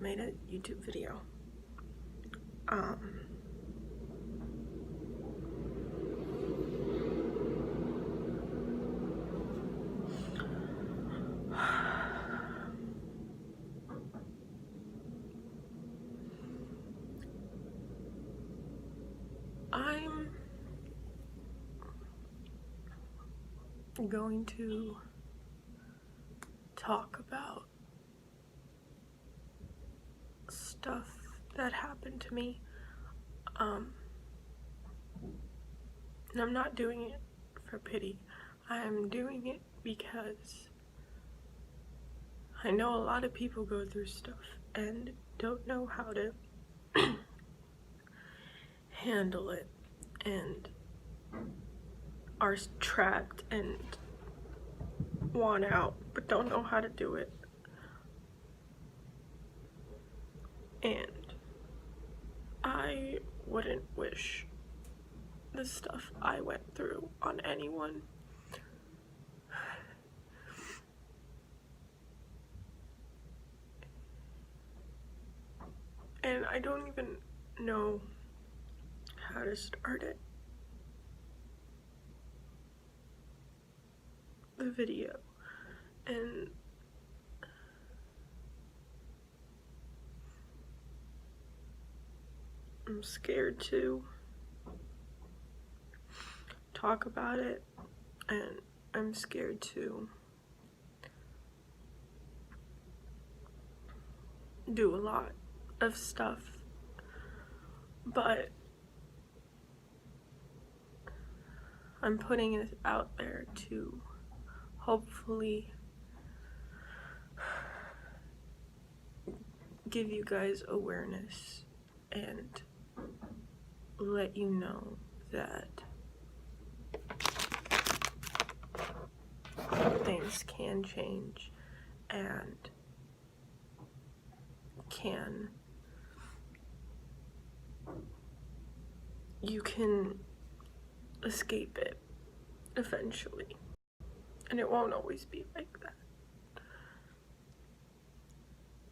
made a YouTube video. I'm going to talk about stuff that happened to me. And I'm not doing it for pity. I'm doing it because I know a lot of people go through stuff and don't know how to handle it and are trapped and want out but don't know how to do it. And I wouldn't wish the stuff I went through on anyone. And I don't even know how to start it. The video. And I'm scared to talk about it, and I'm scared to do a lot of stuff, but I'm putting it out there to hopefully give you guys awareness and let you know that things can change and you can escape it eventually, and it won't always be like that.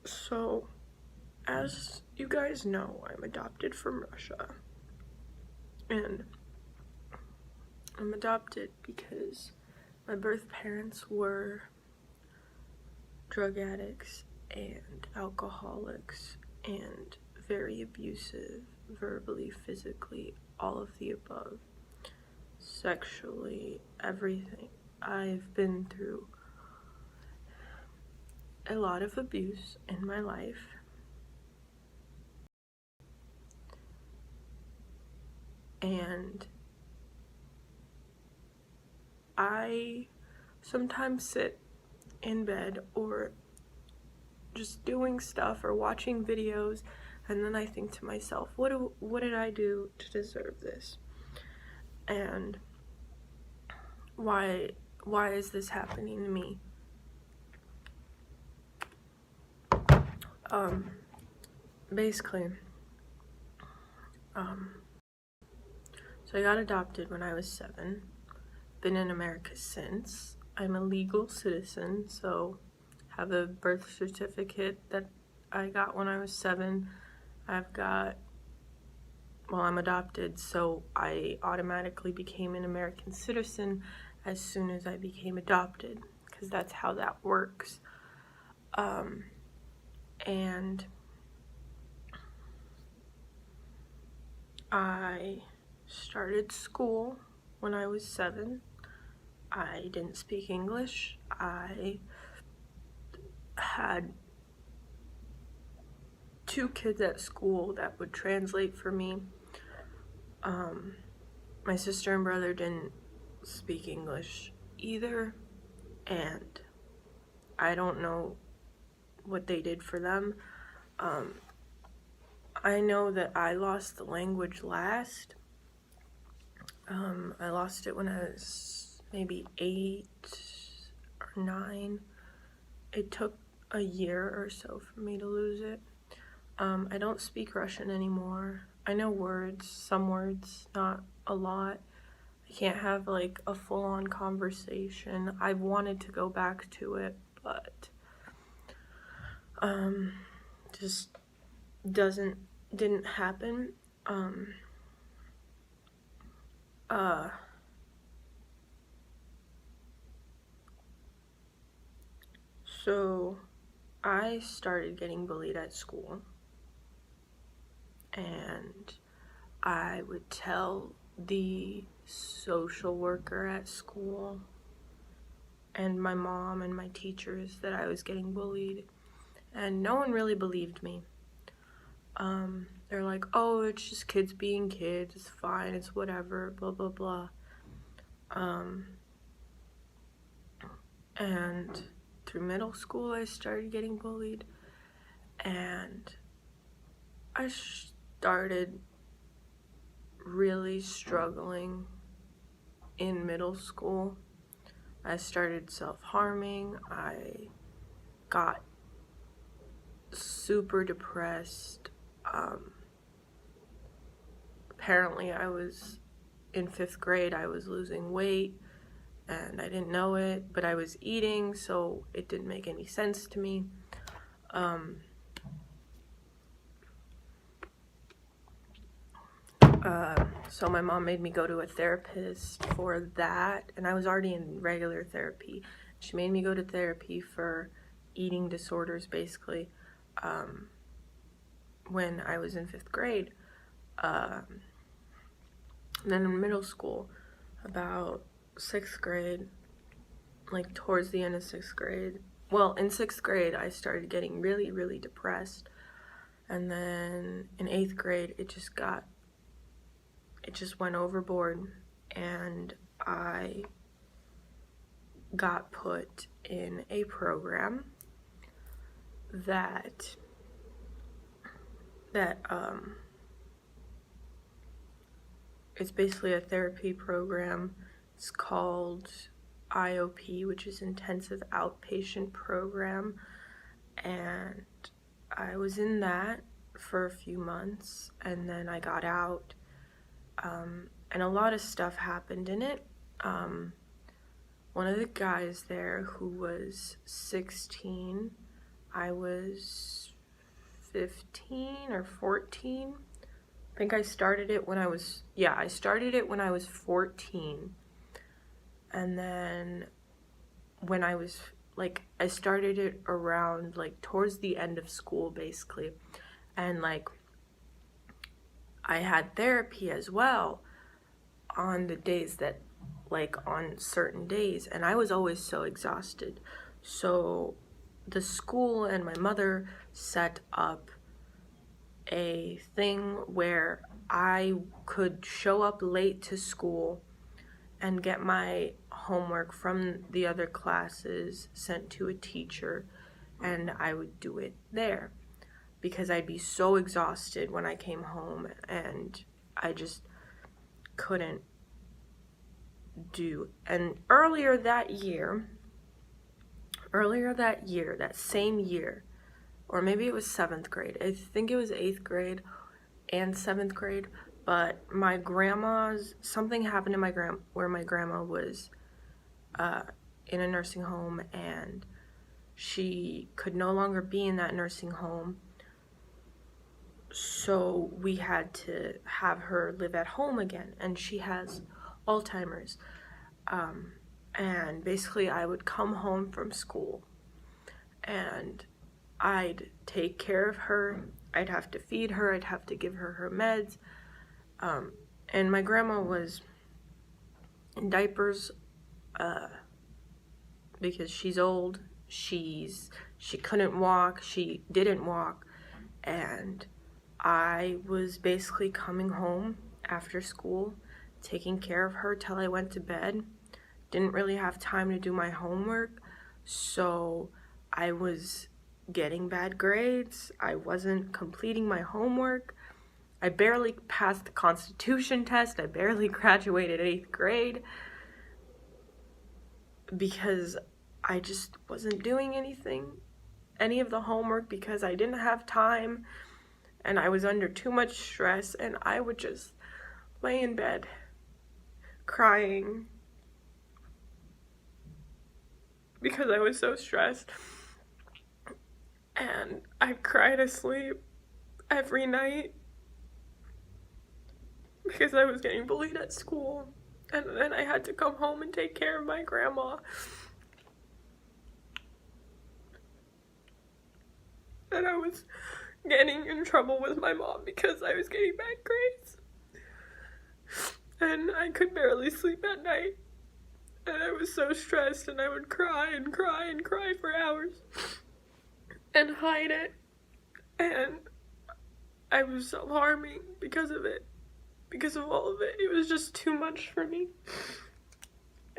So, as you guys know, I'm adopted from Russia, and I'm adopted because my birth parents were drug addicts and alcoholics and very abusive, verbally, physically, all of the above, sexually, everything. I've been through a lot of abuse in my life. And I sometimes sit in bed or just doing stuff or watching videos, and then I think to myself, what did I do to deserve this? And why is this happening to me? Basically, so I got adopted when I was 7. Been in America since. I'm a legal citizen, so have a birth certificate that I got when I was 7. I'm adopted, so I automatically became an American citizen as soon as I became adopted, because that's how that works. And I started school when I was 7. I didn't speak English. I had 2 kids at school that would translate for me. My sister and brother didn't speak English either, and I don't know what they did for them. I know that I lost the language last. I lost it when I was maybe 8 or 9. It took a year or so for me to lose it. I don't speak Russian anymore. I know words, some words, not a lot. I can't have like a full-on conversation. I've wanted to go back to it, but just didn't happen. So I started getting bullied at school, and I would tell the social worker at school and my mom and my teachers that I was getting bullied, and no one really believed me. They're like, oh, it's just kids being kids, it's fine, it's whatever, blah blah blah. And through middle school I started getting bullied, and I started really struggling in middle school. I started self-harming. I got super depressed. Apparently I was in 5th grade, I was losing weight, and I didn't know it, but I was eating, so it didn't make any sense to me. So my mom made me go to a therapist for that, and I was already in regular therapy. She made me go to therapy for eating disorders, basically, when I was in 5th grade. And then in middle school, about 6th grade, like towards the end of 6th grade, well, in 6th grade, I started getting really, really depressed. And then in 8th grade, it just went overboard, and I got put in a program that it's basically a therapy program. It's called IOP, which is Intensive Outpatient Program, and I was in that for a few months, and then I got out, and a lot of stuff happened in it. One of the guys there who was 16, I was 15 or 14. I think I started it when I was 14. And then when I was, like, I started it around, like, towards the end of school, basically. And, like, I had therapy as well on the days that, like, on certain days, and I was always so exhausted. So the school and my mother set up a thing where I could show up late to school and get my homework from the other classes sent to a teacher, and I would do it there because I'd be so exhausted when I came home, and I just couldn't do. And earlier that that same year, or maybe it was 7th grade, I think it was 8th grade and 7th grade, but something happened to where my grandma was in a nursing home, and she could no longer be in that nursing home, so we had to have her live at home again, and she has Alzheimer's. And basically I would come home from school and I'd take care of her. I'd have to feed her, I'd have to give her her meds, and my grandma was in diapers because she's old, she couldn't walk, she didn't walk, and I was basically coming home after school, taking care of her till I went to bed. Didn't really have time to do my homework, so I was getting bad grades, I wasn't completing my homework, I barely passed the Constitution test, I barely graduated 8th grade, because I just wasn't doing any of the homework, because I didn't have time, and I was under too much stress, and I would just lay in bed crying because I was so stressed. and I'd cry to sleep every night because I was getting bullied at school, and then I had to come home and take care of my grandma. And I was getting in trouble with my mom because I was getting bad grades. And I could barely sleep at night. And I was so stressed, and I would cry and cry and cry for hours and hide it. And I was self-harming because of it. Because of all of it. It was just too much for me.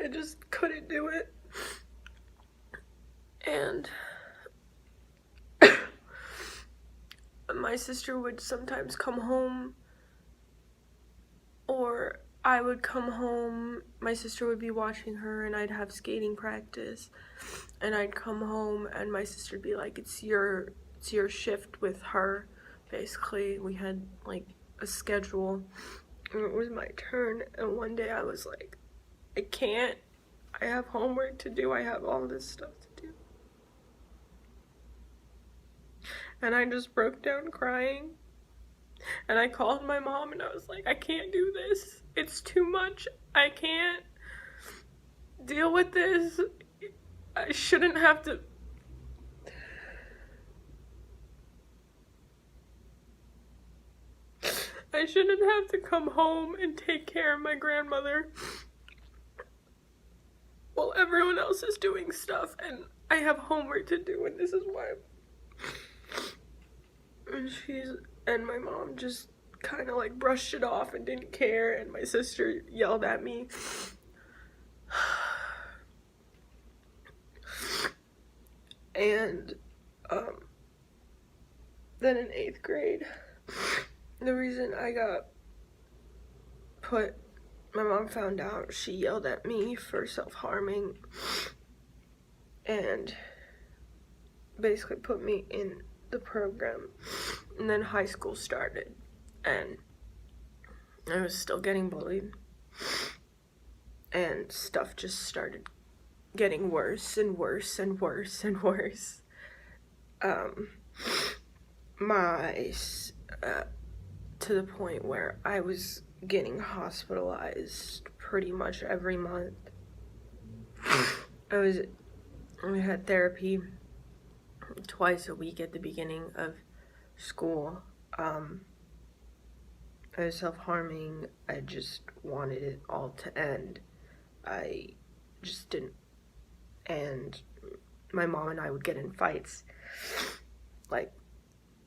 I just couldn't do it. And my sister would sometimes come home, or I would come home, my sister would be watching her, and I'd have skating practice, and I'd come home, and my sister would be like, it's your shift with her. Basically, we had like a schedule, and it was my turn. And one day I was like, I can't, I have homework to do, I have all this stuff to do. And I just broke down crying, and I called my mom, and I was like, I can't do this, it's too much, I can't deal with this, I shouldn't have to. I shouldn't have to come home and take care of my grandmother while everyone else is doing stuff, and I have homework to do, and this is why. And my mom just kind of like brushed it off and didn't care, and my sister yelled at me. And then in 8th grade, the reason I got put, my mom found out, she yelled at me for self-harming and basically put me in the program. And then high school started, and I was still getting bullied, and stuff just started getting worse and worse and worse and worse. To the point where I was getting hospitalized pretty much every month. I had therapy twice a week at the beginning of school. I was self-harming. I just wanted it all to end. I just didn't. And my mom and I would get in fights, like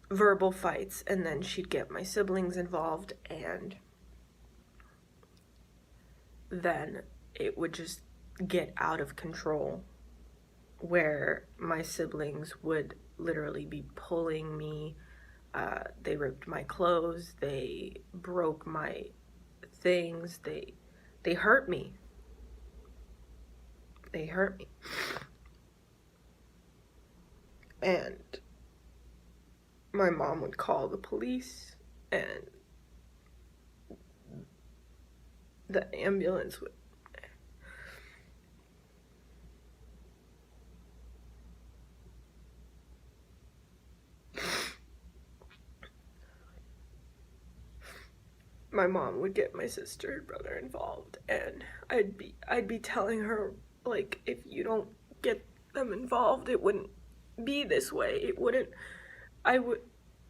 verbal fights, and then she'd get my siblings involved, and then it would just get out of control, where my siblings would literally be pulling me. They ripped my clothes, they broke my things, they hurt me. They hurt me. And my mom would call the police, and the ambulance would. My mom would get my sister and brother involved, and I'd be telling her, like, if you don't get them involved, it wouldn't be this way.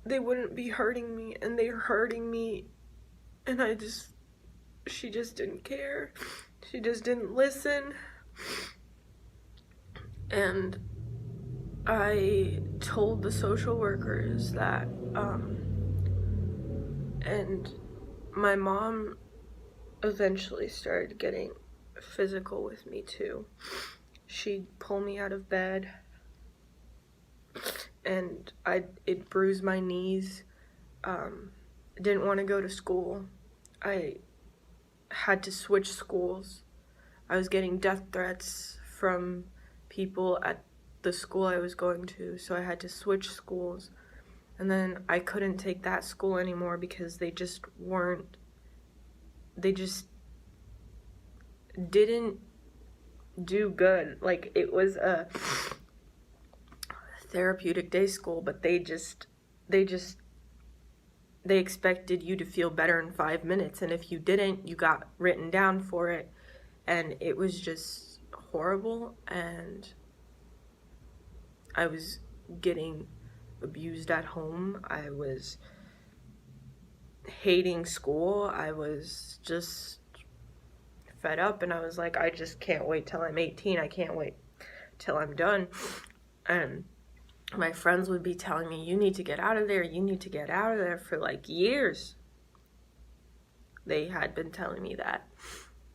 They wouldn't be hurting me, and they're hurting me, and she just didn't care. She just didn't listen. And I told the social workers that, and my mom eventually started getting physical with me too. She'd pull me out of bed, and it bruised my knees. Didn't want to go to school. I had to switch schools. I was getting death threats from people at the school I was going to, so I had to switch schools. And then I couldn't take that school anymore because they just didn't do good. Like, it was a therapeutic day school, but they expected you to feel better in 5 minutes, and if you didn't, you got written down for it, and it was just horrible. And I was getting abused at home. I was hating school. I was just fed up, and I was like, I just can't wait till I'm 18. I can't wait till I'm done. And my friends would be telling me, you need to get out of there, you need to get out of there, for like years. They had been telling me that.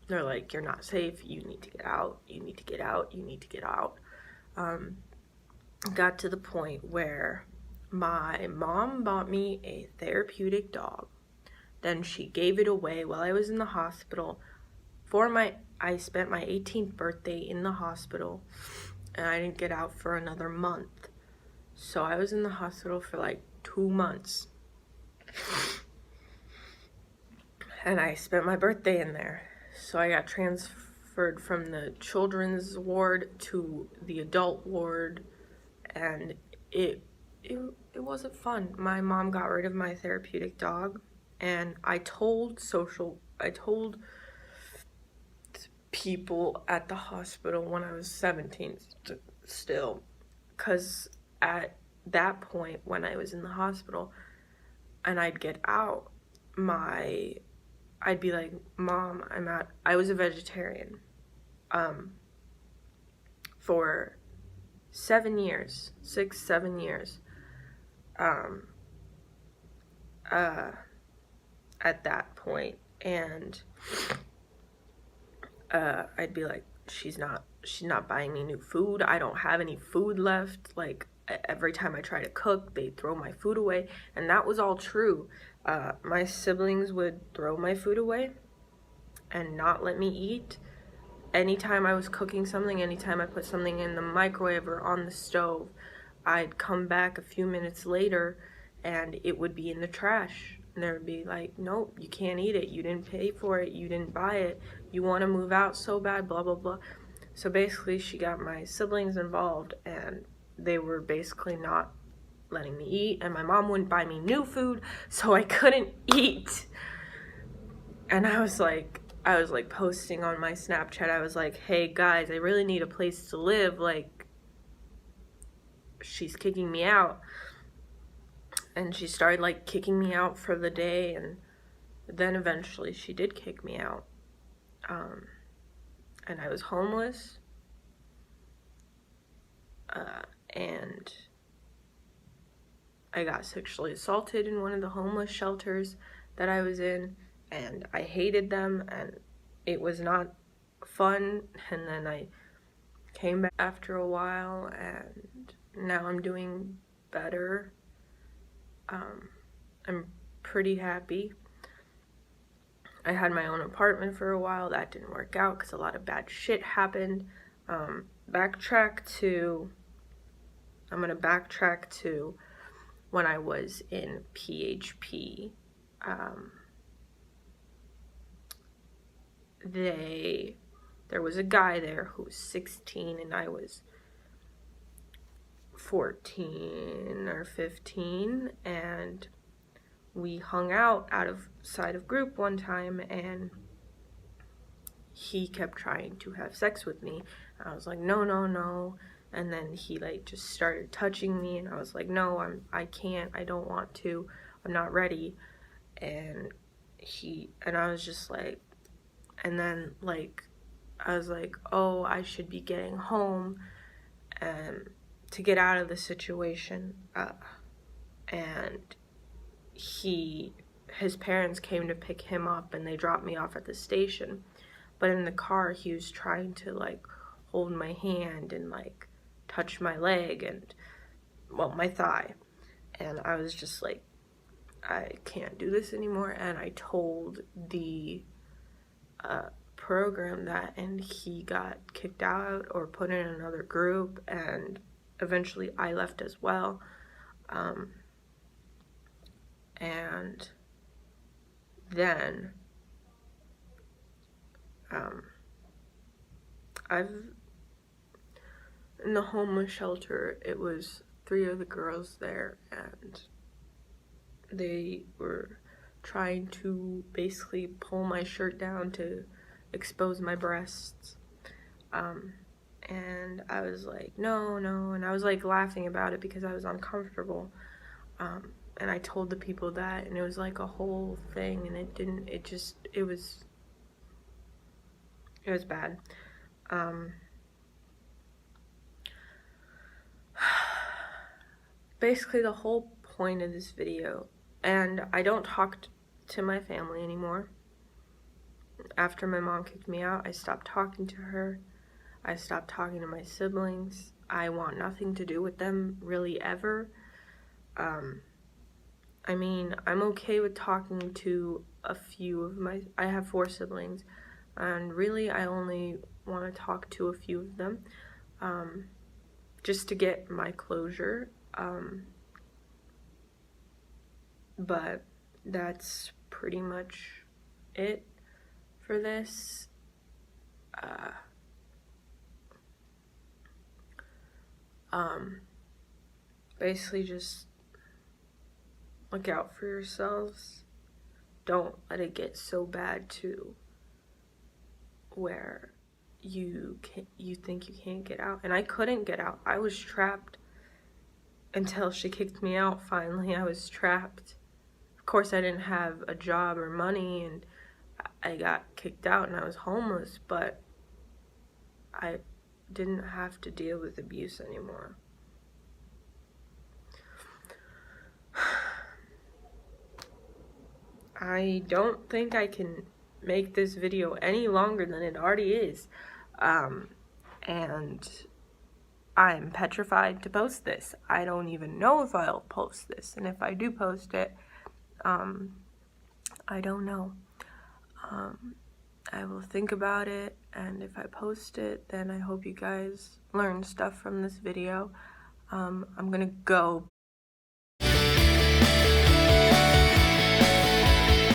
They're like, you're not safe, you need to get out, you need to get out, you need to get out. Got to the point where my mom bought me a therapeutic dog. Then she gave it away while I was in the hospital. I spent my 18th birthday in the hospital, and I didn't get out for another month. So I was in the hospital for like 2 months. And I spent my birthday in there. So I got transferred from the children's ward to the adult ward, and it wasn't fun. My mom got rid of my therapeutic dog, and I told people at the hospital when I was 17 still, because at that point when I was in the hospital and I'd get out, I'd be like, Mom, I was a vegetarian for 7 years, 6-7 years at that point, and I'd be like, she's not buying me new food. I don't have any food left. Like, every time I try to cook, they throw my food away. And that was all true. My siblings would throw my food away and not let me eat. Anytime I was cooking something, anytime I put something in the microwave or on the stove, I'd come back a few minutes later and it would be in the trash. And they would be like, nope, you can't eat it. You didn't pay for it. You didn't buy it. You want to move out so bad, blah, blah, blah. So basically, she got my siblings involved, and they were basically not letting me eat. And my mom wouldn't buy me new food, so I couldn't eat. And I was like posting on my Snapchat. I was like, hey, guys, I really need a place to live. Like, she's kicking me out. And she started like kicking me out for the day, and then eventually she did kick me out. And I was homeless. And I got sexually assaulted in one of the homeless shelters that I was in, and I hated them, and it was not fun. And then I came back after a while, and now I'm doing better. I'm pretty happy. I had my own apartment for a while. That didn't work out because a lot of bad shit happened. I'm gonna backtrack to when I was in PHP. There was a guy there who was 16 and I was 14 or 15, and we hung out outside of group one time, and he kept trying to have sex with me. I was like, no, no, no. And then he like just started touching me, and I was like, no, I can't, I don't want to, I'm not ready. And I was just like, and then like I was like, oh, I should be getting home and to get out of the situation. And his parents came to pick him up, and they dropped me off at the station. But in the car, he was trying to like hold my hand and like touch my leg and, well, my thigh. And I was just like, I can't do this anymore. And I told the program that, and he got kicked out or put in another group, and eventually I left as well. And then in the homeless shelter, it was 3 of the girls there, and they were trying to basically pull my shirt down to expose my breasts. And I was like, no, and I was like laughing about it because I was uncomfortable. And I told the people that, and it was like a whole thing, and it was bad. Basically the whole point of this video, and I don't talk to my family anymore. After my mom kicked me out, I stopped talking to her. I stopped talking to my siblings. I want nothing to do with them really ever. I mean, I'm okay with talking to a few of I have 4 siblings, and really I only want to talk to a few of them, just to get my closure. But that's pretty much it for this. Basically just look out for yourselves. Don't let it get so bad to where you think you can't get out. And I couldn't get out. I was trapped until she kicked me out. Finally, I was trapped. Of course, I didn't have a job or money, and I got kicked out and I was homeless, but I didn't have to deal with abuse anymore. I don't think I can make this video any longer than it already is. And I'm petrified to post this. I don't even know if I'll post this. And if I do post it, I don't know. I will think about it, and if I post it, then I hope you guys learn stuff from this video. I'm gonna go